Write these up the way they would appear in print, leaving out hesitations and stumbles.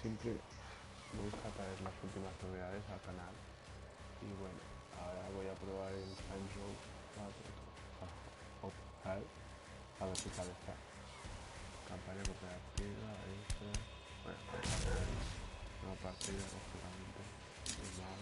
siempre me gusta traer las últimas novedades al canal. Y bueno, ahora voy a probar el Time Show 4 a ver qué tal está. Campaña cooperativa, eso. Bueno, una partida lógicamente. Normal.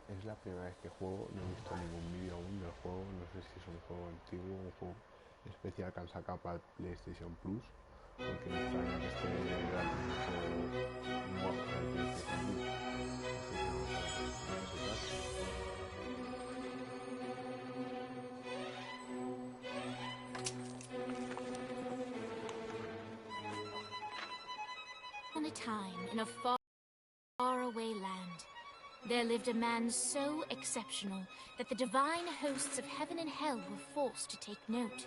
Es la primera vez que juego, no he visto ningún vídeo aún del juego, no sé si es un juego antiguo, un juego especial que han sacado para PlayStation Plus, porque me extraña que esté gratis un juego nuevo para el PlayStation Plus. On a time, in a far away land, there lived a man so exceptional that the divine hosts of heaven and hell were forced to take note.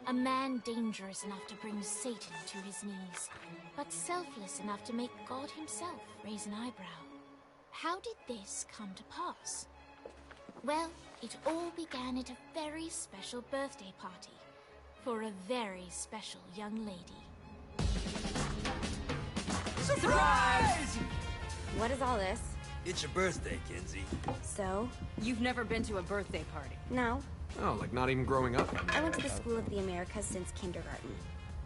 A man dangerous enough to bring Satan to his knees, but selfless enough to make God himself raise an eyebrow. How did this come to pass? Well, it all began at a very special birthday party for a very special young lady. Surprise! What is all this? It's your birthday, Kinsey. So? You've never been to a birthday party? No. Oh, like not even growing up? I went to the School of the Americas since kindergarten.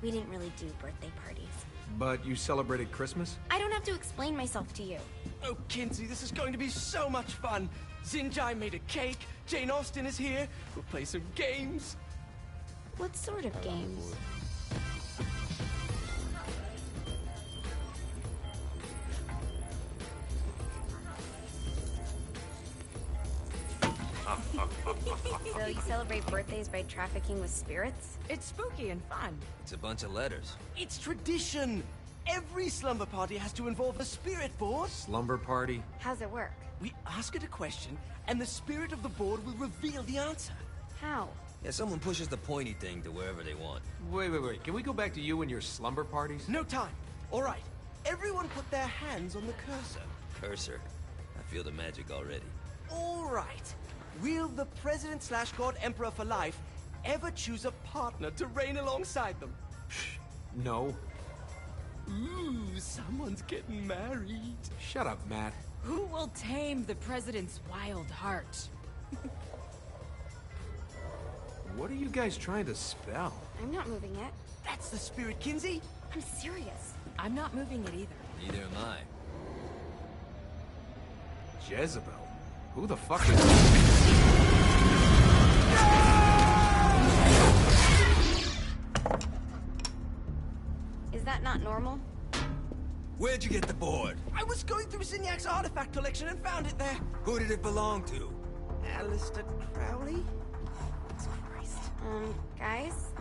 We didn't really do birthday parties. But you celebrated Christmas? I don't have to explain myself to you. Oh, Kinsey, this is going to be so much fun. Zinjai made a cake, Jane Austen is here, we'll play some games. What sort of games? So you celebrate birthdays by trafficking with spirits? It's spooky and fun. It's a bunch of letters. It's tradition. Every slumber party has to involve a spirit board. Slumber party? How's it work? We ask it a question, and the spirit of the board will reveal the answer. How? Yeah, someone pushes the pointy thing to wherever they want. Wait. Can we go back to you and your slumber parties? No time. All right. Everyone put their hands on the cursor. Cursor. I feel the magic already. All right. Will the President/God Emperor for life ever choose a partner to reign alongside them? No. Ooh, someone's getting married. Shut up, Matt. Who will tame the president's wild heart? What are you guys trying to spell? I'm not moving it. That's the spirit, Kinsey. I'm serious. I'm not moving it either. Neither am I. Jezebel? Who the fuck is... Is that not normal? Where'd you get the board? I was going through Zignac's artifact collection and found it there. Who did it belong to? Alistair Crowley? Christ. Guys?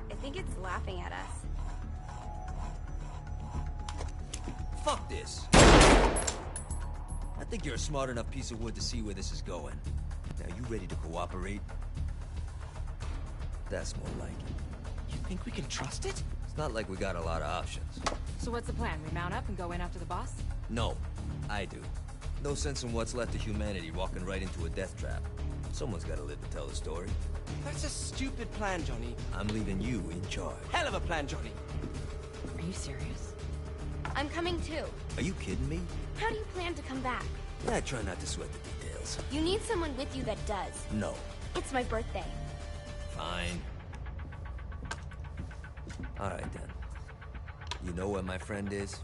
I think it's laughing at us. Fuck this. I think you're a smart enough piece of wood to see where this is going. Now, you ready to cooperate? That's more like it. You think we can trust it? It's not like we got a lot of options. So what's the plan? We mount up and go in after the boss? No, I do. No sense in what's left of humanity walking right into a death trap. Someone's gotta live to tell the story. That's a stupid plan, Johnny. I'm leaving you in charge. Hell of a plan, Johnny. Are you serious? I'm coming too. Are you kidding me? How do you plan to come back? I try not to sweat the details. You need someone with you that does. No. It's my birthday. Fine. Alright then. You know where my friend is?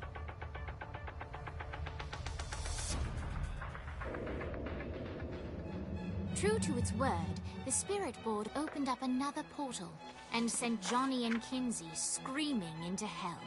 True to its word, the spirit board opened up another portal and sent Johnny and Kinsey screaming into hell.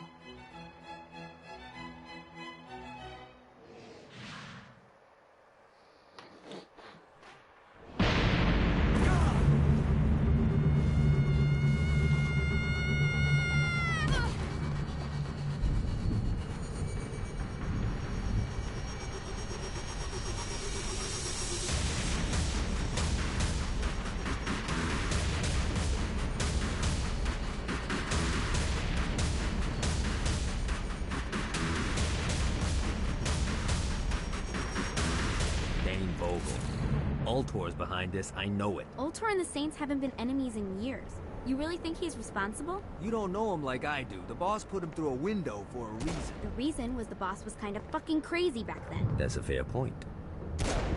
Ultor's behind this, I know it. Ultor and the Saints haven't been enemies in years. You really think he's responsible? You don't know him like I do. The boss put him through a window for a reason. The reason was the boss was kind of fucking crazy back then. That's a fair point.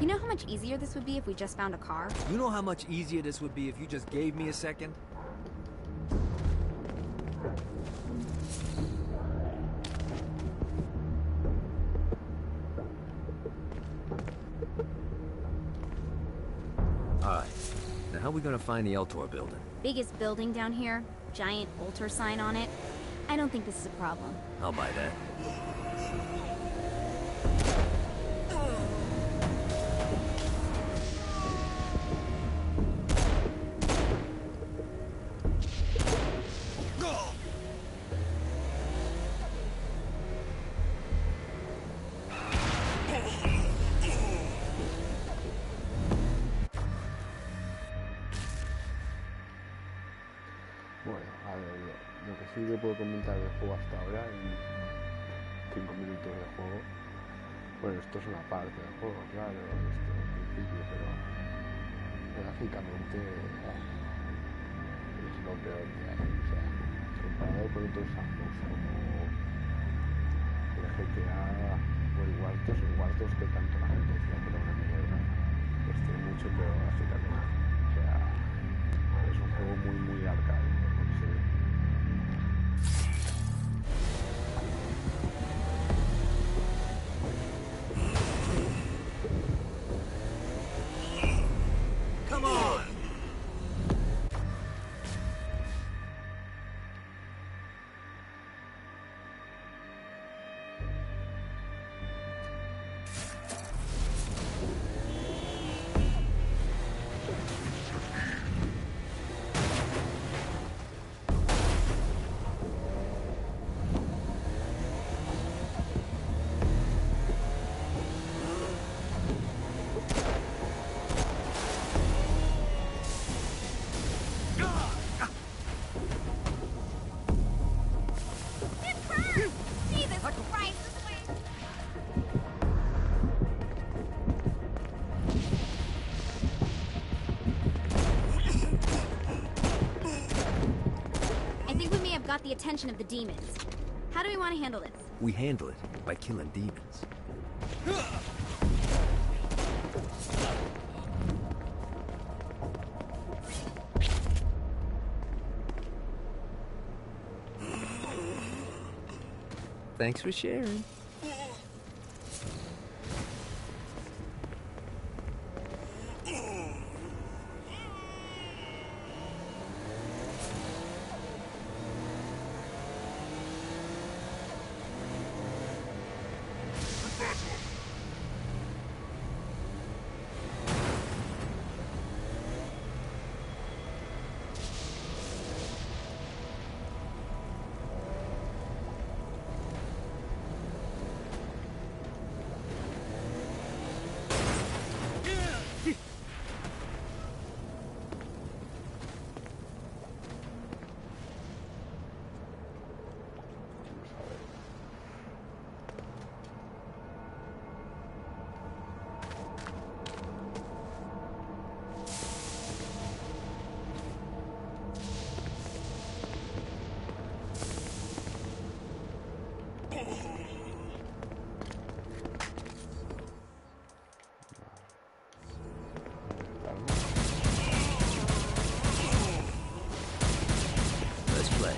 You know how much easier this would be if we just found a car? You know how much easier this would be if you just gave me a second? Alright, now how are we gonna find the Eltor building? Biggest building down here, giant Ultor sign on it. I don't think this is a problem. I'll buy that. Bueno, a ver, lo que sí que puedo comentar del juego hasta ahora, en 5 minutos de juego, bueno, esto es una parte del juego, claro, esto es el principio, pero gráficamente es lo peor que hay, o sea, comparado con otros juegos como el GTA o el Wartos que tanto la gente decía que era una mierda, este es mucho peor gráficamente, o sea, es un juego muy arcade. Come on! Jesus Christ, this way! I think we may have got the attention of the demons. How do we want to handle this? We handle it by killing demons. Thanks for sharing. Let's play.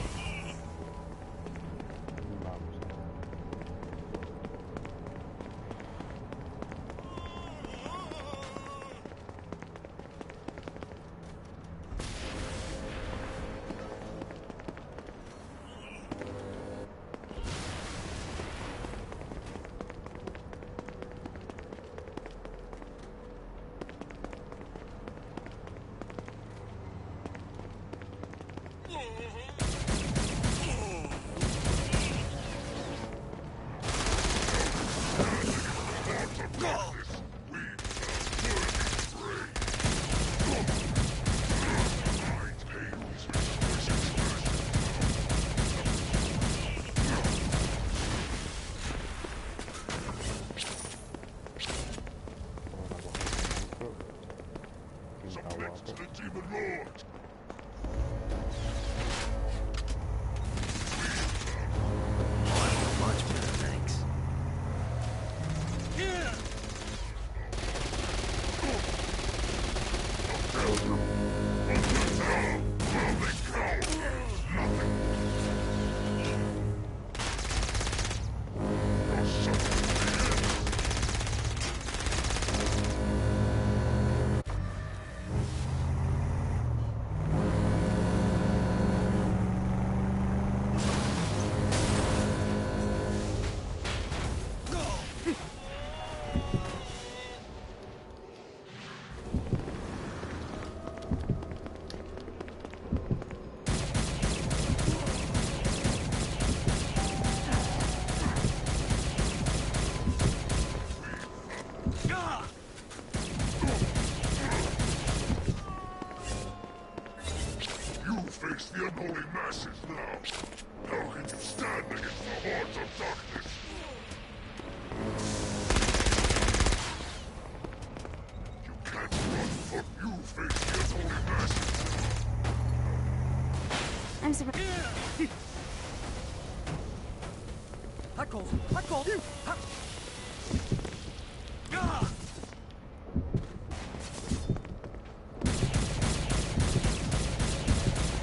I called you!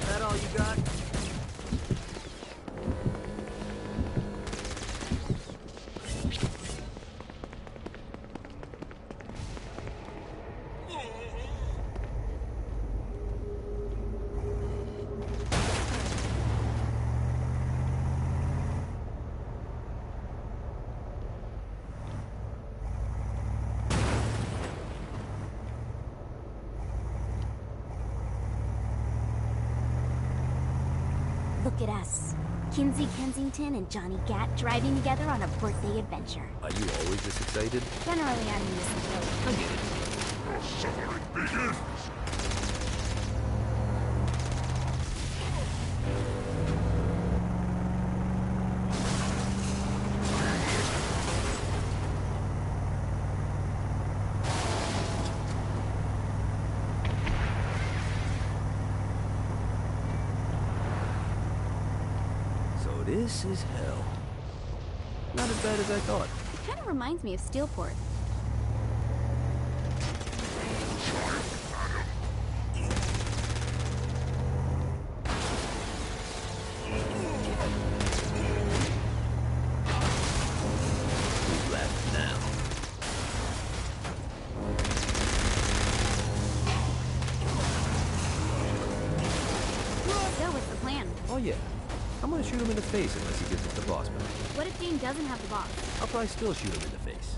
That all you got? Look at us. Kinsey Kensington and Johnny Gat driving together on a birthday adventure. Are you always this excited? Generally, I'm in this boat. I get it. So this is hell. Not as bad as I thought. Kind of reminds me of Steelport. Who's left now? So what's the plan? Oh yeah. I'm gonna shoot him in the face unless he gives us the boss back. What if Dean doesn't have the box? I'll probably still shoot him in the face.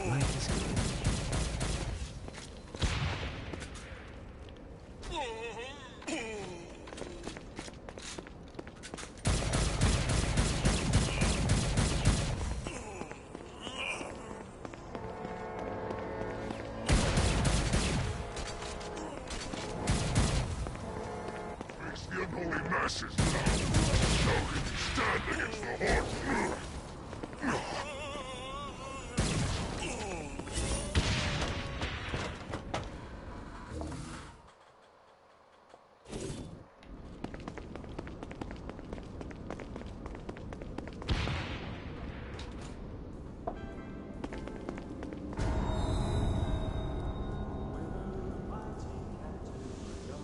Life is good. Face the unholy masses now. Now can you stand against the horde?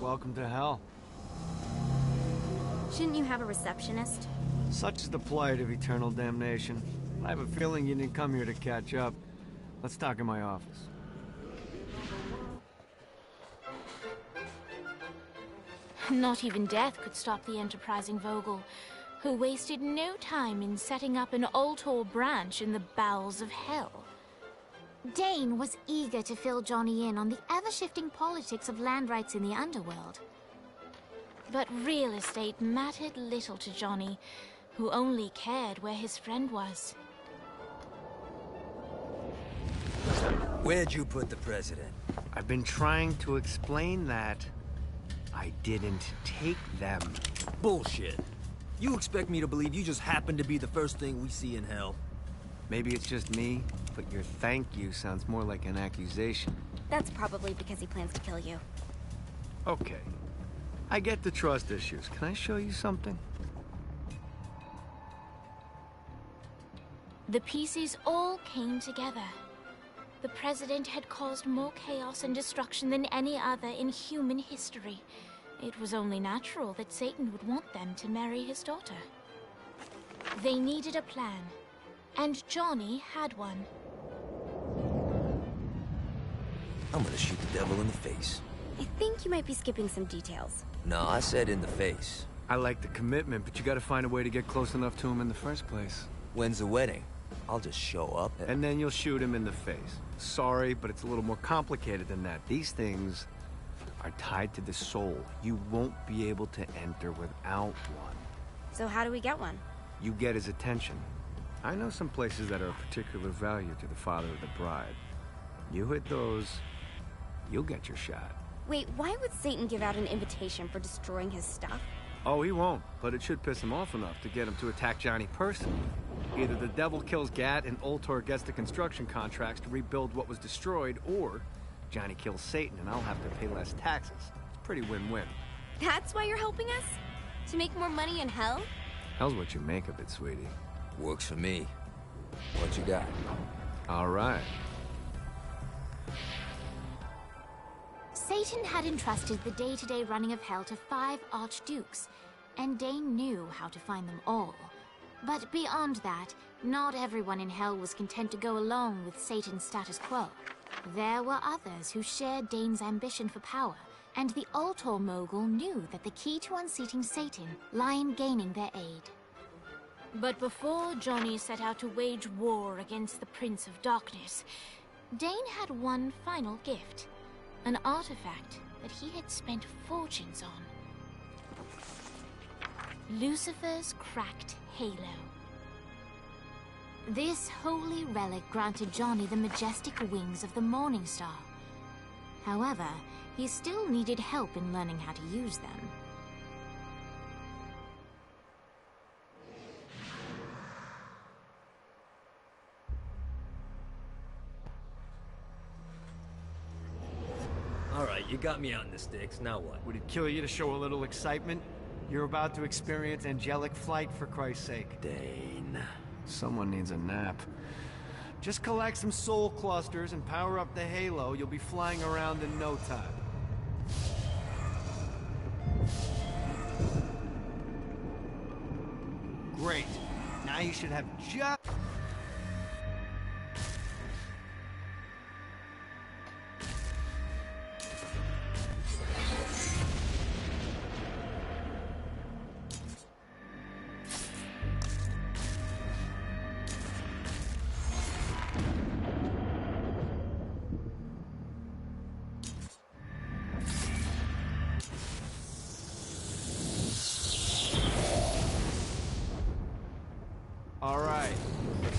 Welcome to hell. Shouldn't you have a receptionist? Such is the plight of eternal damnation. I have a feeling you didn't come here to catch up. Let's talk in my office. Not even death could stop the enterprising Vogel, who wasted no time in setting up an Ultor branch in the bowels of hell. Dane was eager to fill Johnny in on the ever-shifting politics of land rights in the underworld. But real estate mattered little to Johnny, who only cared where his friend was. Where'd you put the president? I've been trying to explain that. I didn't take them. Bullshit. You expect me to believe you just happened to be the first thing we see in hell? Maybe it's just me, but your thank you sounds more like an accusation. That's probably because he plans to kill you. Okay. I get the trust issues. Can I show you something? The pieces all came together. The president had caused more chaos and destruction than any other in human history. It was only natural that Satan would want them to marry his daughter. They needed a plan, and Johnny had one. I'm gonna shoot the devil in the face. I think you might be skipping some details. No, I said in the face. I like the commitment, but you gotta find a way to get close enough to him in the first place. When's the wedding? I'll just show up And then you'll shoot him in the face. Sorry, but it's a little more complicated than that. These things are tied to the soul. You won't be able to enter without one. So how do we get one? You get his attention. I know some places that are of particular value to the father of the bride. You hit those, you'll get your shot. Wait, why would Satan give out an invitation for destroying his stuff? Oh, he won't, but it should piss him off enough to get him to attack Johnny personally. Either the devil kills Gat and Ultor gets the construction contracts to rebuild what was destroyed, or Johnny kills Satan and I'll have to pay less taxes. It's pretty win-win. That's why you're helping us? To make more money in hell? Hell's what you make of it, sweetie. Works for me. What you got? All right. Satan had entrusted the day-to-day running of Hell to 5 archdukes, and Dane knew how to find them all. But beyond that, not everyone in Hell was content to go along with Satan's status quo. There were others who shared Dane's ambition for power, and the Ultor mogul knew that the key to unseating Satan lay in gaining their aid. But before Johnny set out to wage war against the Prince of Darkness, Dane had one final gift. An artifact that he had spent fortunes on. Lucifer's cracked halo. This holy relic granted Johnny the majestic wings of the Morning Star. However, he still needed help in learning how to use them. Alright, you got me out in the sticks, now what? Would it kill you to show a little excitement? You're about to experience angelic flight, for Christ's sake. Dane. Someone needs a nap. Just collect some soul clusters and power up the halo. You'll be flying around in no time. Great. Now you should have just...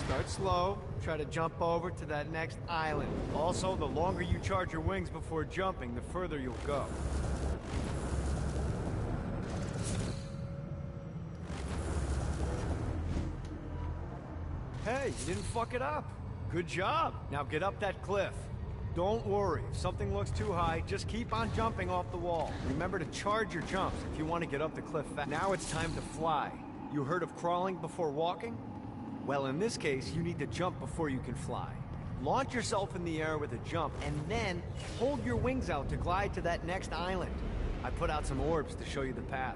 Start slow, try to jump over to that next island. Also, the longer you charge your wings before jumping, the further you'll go. Hey, you didn't fuck it up. Good job. Now get up that cliff. Don't worry, if something looks too high, just keep on jumping off the wall. Remember to charge your jumps if you want to get up the cliff fast. Now it's time to fly. You heard of crawling before walking? Well, in this case, you need to jump before you can fly. Launch yourself in the air with a jump, and then hold your wings out to glide to that next island. I put out some orbs to show you the path.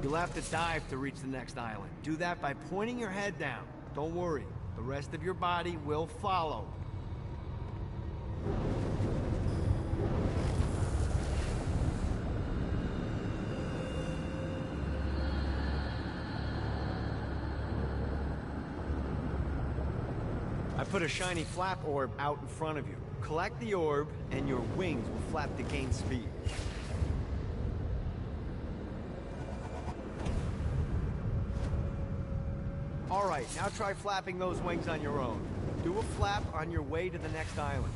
You'll have to dive to reach the next island. Do that by pointing your head down. Don't worry, the rest of your body will follow. I put a shiny flap orb out in front of you. Collect the orb, and your wings will flap to gain speed. Alright, now try flapping those wings on your own. Do a flap on your way to the next island.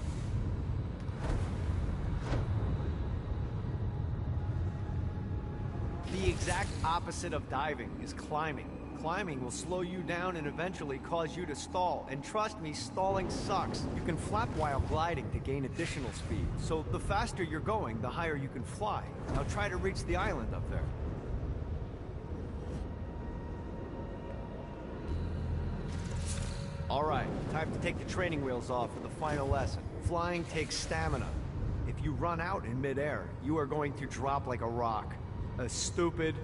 The exact opposite of diving is climbing. Climbing will slow you down and eventually cause you to stall. And trust me, stalling sucks. You can flap while gliding to gain additional speed. So the faster you're going, the higher you can fly. Now try to reach the island up there. Alright, time to take the training wheels off for the final lesson. Flying takes stamina. If you run out in midair, you are going to drop like a rock. A stupid,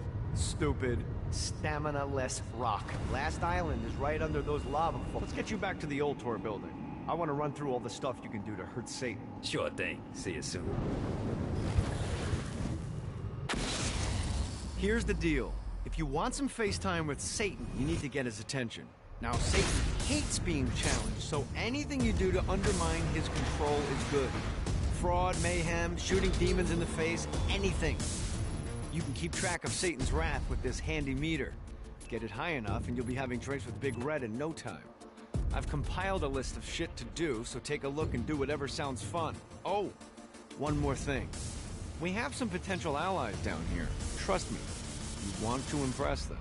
stamina-less rock. Last island is right under those lava falls. Let's get you back to the Ultor building. I want to run through all the stuff you can do to hurt Satan. Sure thing. See you soon. Here's the deal. If you want some FaceTime with Satan, you need to get his attention. Now, Satan hates being challenged, so anything you do to undermine his control is good. Fraud, mayhem, shooting demons in the face, anything. You can keep track of Satan's wrath with this handy meter. Get it high enough and you'll be having drinks with Big Red in no time. I've compiled a list of shit to do, so take a look and do whatever sounds fun. Oh, one more thing. We have some potential allies down here. Trust me, you want to impress them.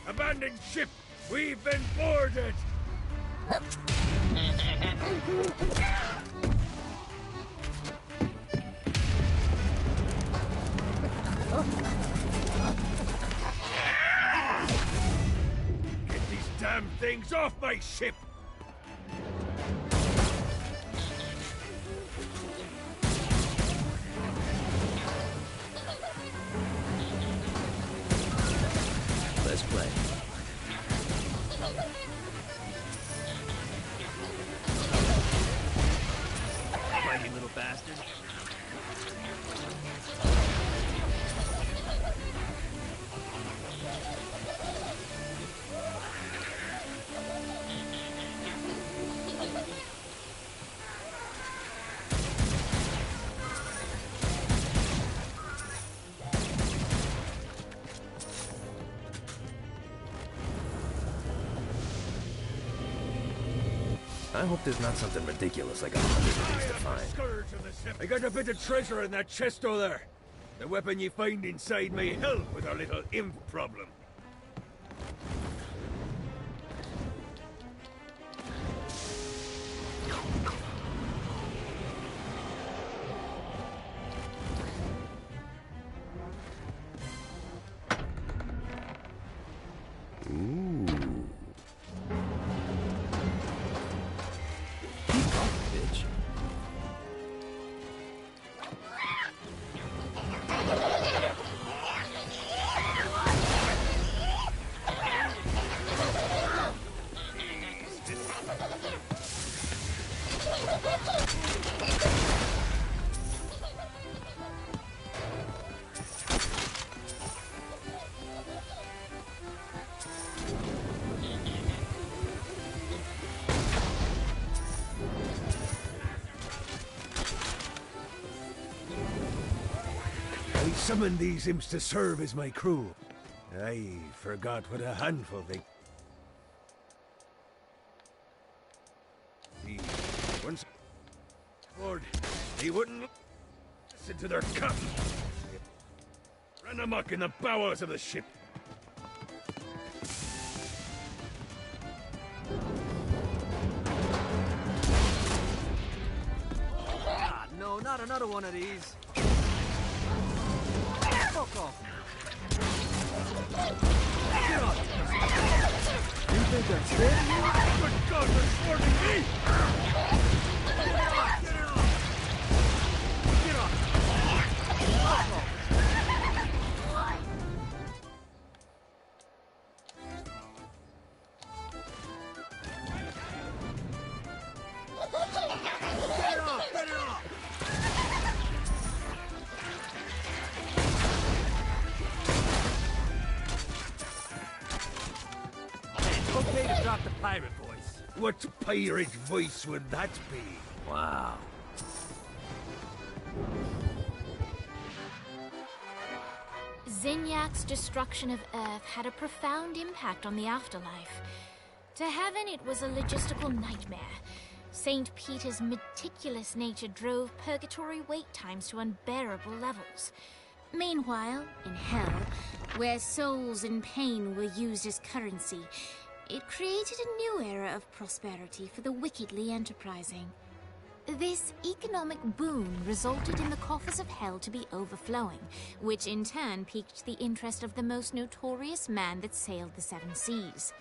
Abandoned ship! We've been boarded! Get these damn things off my ship! Let's play. Tiny little bastard. I hope there's not something ridiculous like 100 of these to find. I got a bit of treasure in that chest over there. The weapon you find inside may help with our little imp problem. summoned these imps to serve as my crew. I forgot what a handful they... Once... Lord, they wouldn't listen to their captain. Ran amok in the bowels of the ship. Ah, no, not another one of these. Fuck off. Get on. You think that's fair? Good God, they're swarming me! Get on, get on. Get on. Fuck off. Okay to drop the pirate voice. What pirate voice would that be? Wow. Zinyak's destruction of Earth had a profound impact on the afterlife. To heaven, it was a logistical nightmare. St. Peter's meticulous nature drove purgatory wait times to unbearable levels. Meanwhile, in hell, where souls in pain were used as currency, it created a new era of prosperity for the wickedly enterprising. This economic boon resulted in the coffers of hell to be overflowing, which in turn piqued the interest of the most notorious man that sailed the seven seas.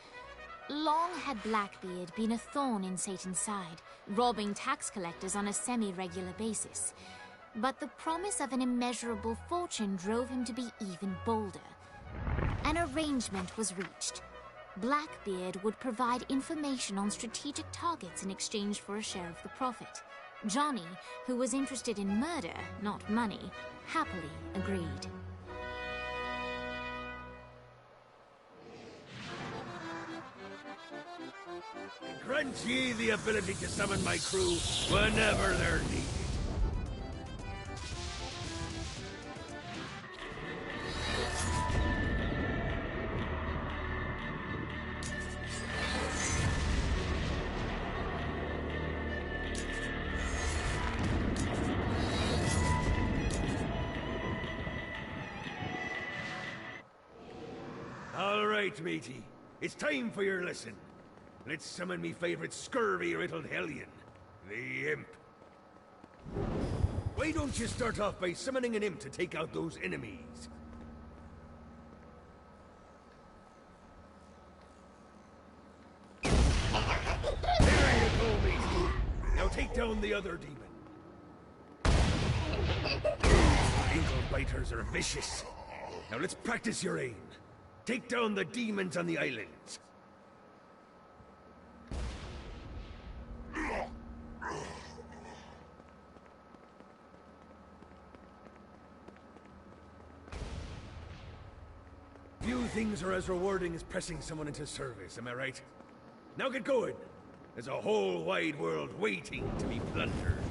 Long had Blackbeard been a thorn in Satan's side, robbing tax collectors on a semi-regular basis. But the promise of an immeasurable fortune drove him to be even bolder. An arrangement was reached. Blackbeard would provide information on strategic targets in exchange for a share of the profit. Johnny, who was interested in murder, not money, happily agreed. Grant ye the ability to summon my crew whenever they're needed. All right, matey. It's time for your lesson. Let's summon me favorite scurvy-riddled hellion, the Imp. Why don't you start off by summoning an Imp to take out those enemies? There you go, matey. Now take down the other demon. Ankle biters are vicious. Now let's practice your aim. Take down the demons on the islands. Few things are as rewarding as pressing someone into service, am I right? Now get going. There's a whole wide world waiting to be plundered.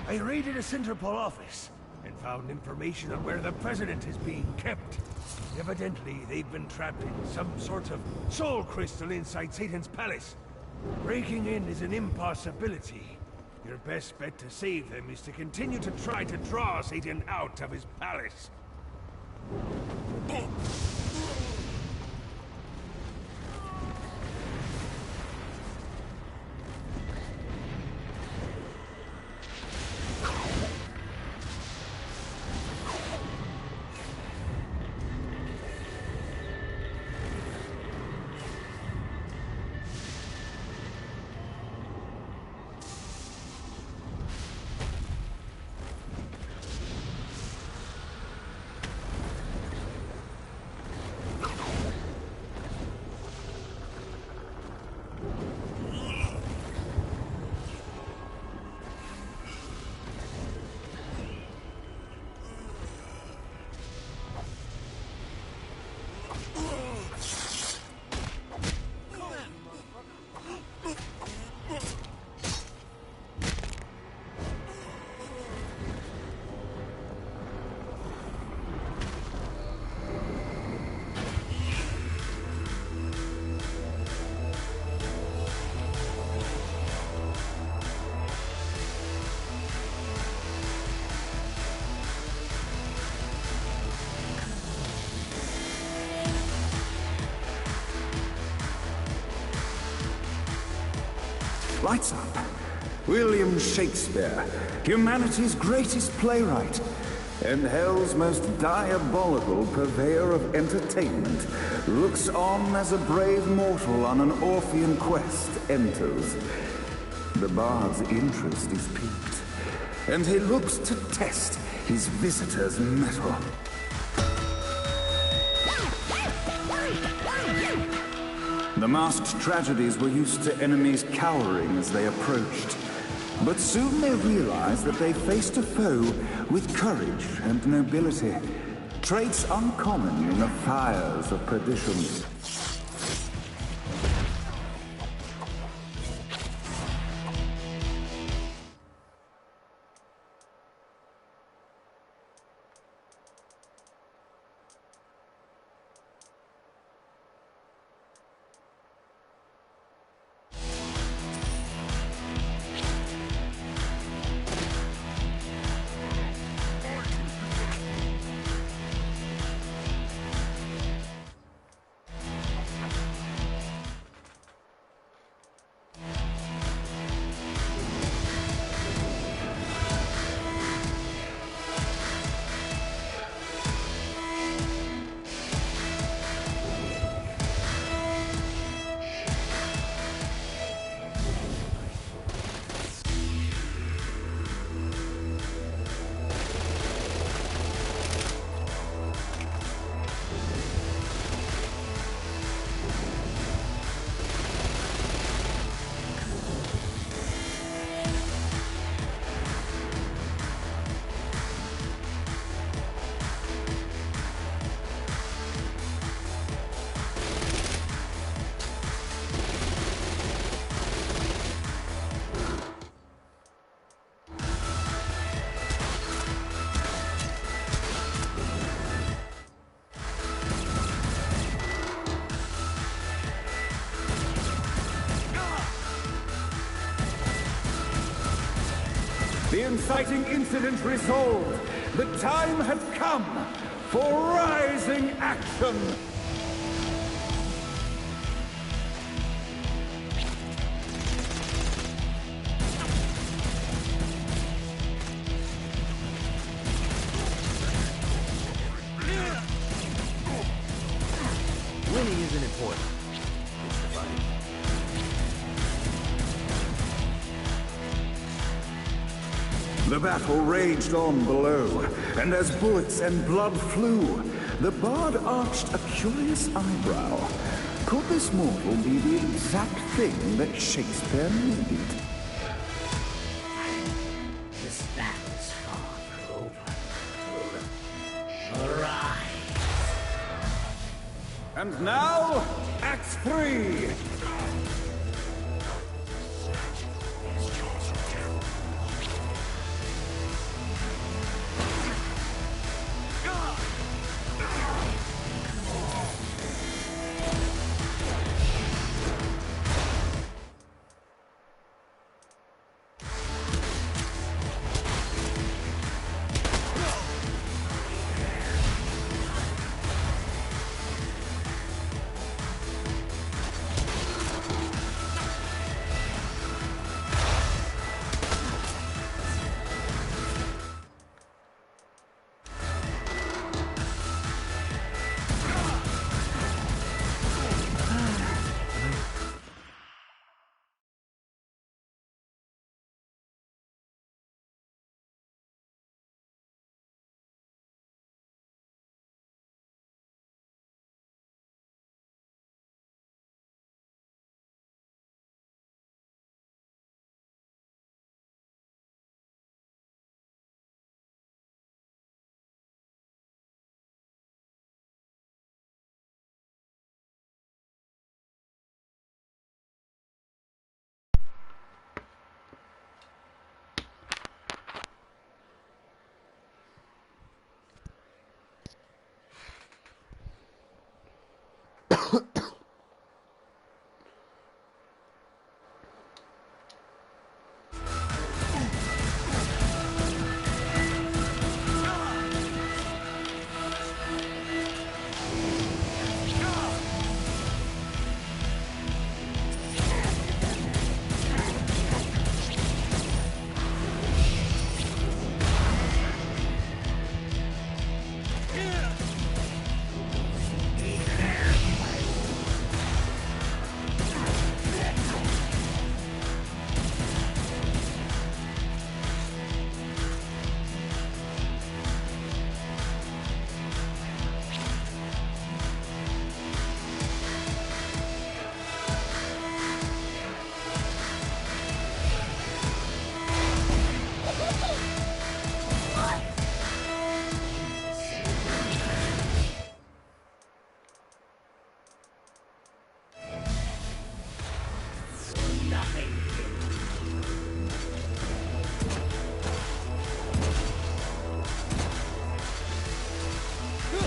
I raided a Centerpol office and found information on where the President is being kept. Evidently, they've been trapped in some sort of soul crystal inside Satan's palace. Breaking in is an impossibility. Your best bet to save them is to continue to try to draw Satan out of his palace. Lights up. William Shakespeare, humanity's greatest playwright, and hell's most diabolical purveyor of entertainment, looks on as a brave mortal on an Orphean quest enters. The bard's interest is piqued, and he looks to test his visitor's mettle. The masked tragedies were used to enemies cowering as they approached. But soon they realized that they faced a foe with courage and nobility, traits uncommon in the fires of perdition. The inciting incident resolved. The time had come for rising action. Winning isn't important. It's the fight. The battle raged on below, and as bullets and blood flew, the bard arched a curious eyebrow. Could this mortal be the exact thing that Shakespeare needed? This battle's far from over. Arise! And now, Act 3!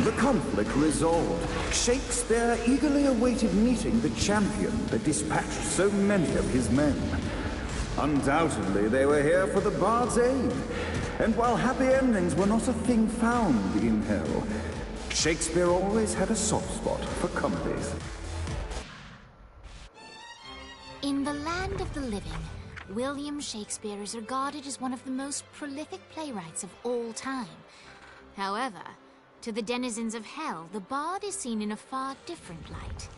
The conflict resolved, Shakespeare eagerly awaited meeting the champion that dispatched so many of his men. Undoubtedly, they were here for the Bard's aid. And while happy endings were not a thing found in hell, Shakespeare always had a soft spot for comedies. In the land of the living, William Shakespeare is regarded as one of the most prolific playwrights of all time. However, to the denizens of hell, the bard is seen in a far different light.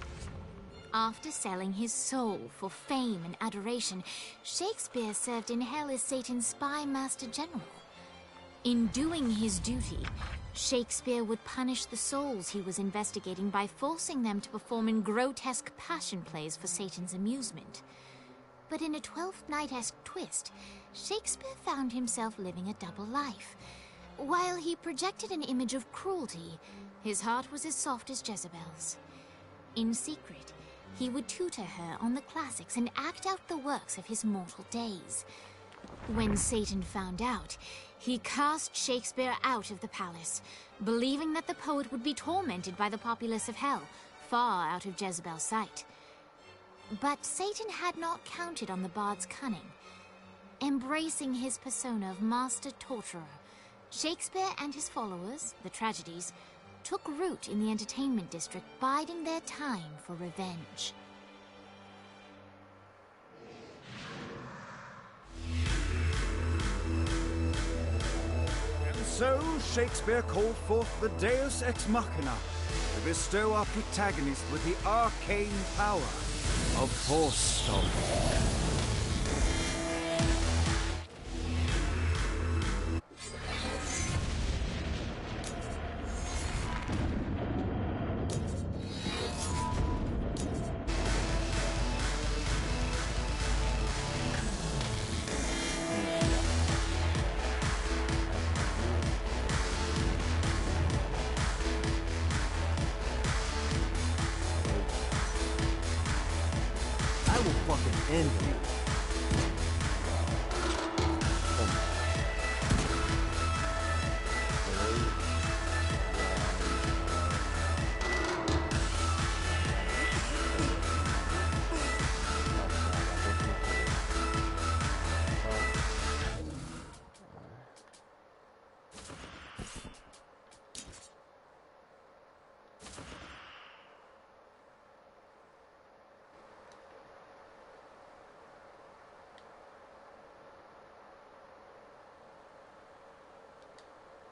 After selling his soul for fame and adoration, Shakespeare served in hell as Satan's spy master general. In doing his duty, Shakespeare would punish the souls he was investigating by forcing them to perform in grotesque passion plays for Satan's amusement. But in a Twelfth Night-esque twist, Shakespeare found himself living a double life. While he projected an image of cruelty, his heart was as soft as Jezebel's. In secret, he would tutor her on the classics and act out the works of his mortal days. When Satan found out, he cast Shakespeare out of the palace, believing that the poet would be tormented by the populace of hell, far out of Jezebel's sight. But Satan had not counted on the bard's cunning. Embracing his persona of master torturer, Shakespeare and his followers, the tragedies, took root in the entertainment district, biding their time for revenge. And so Shakespeare called forth the Deus Ex Machina to bestow our protagonist with the arcane power of Force Stone. I will fucking end you.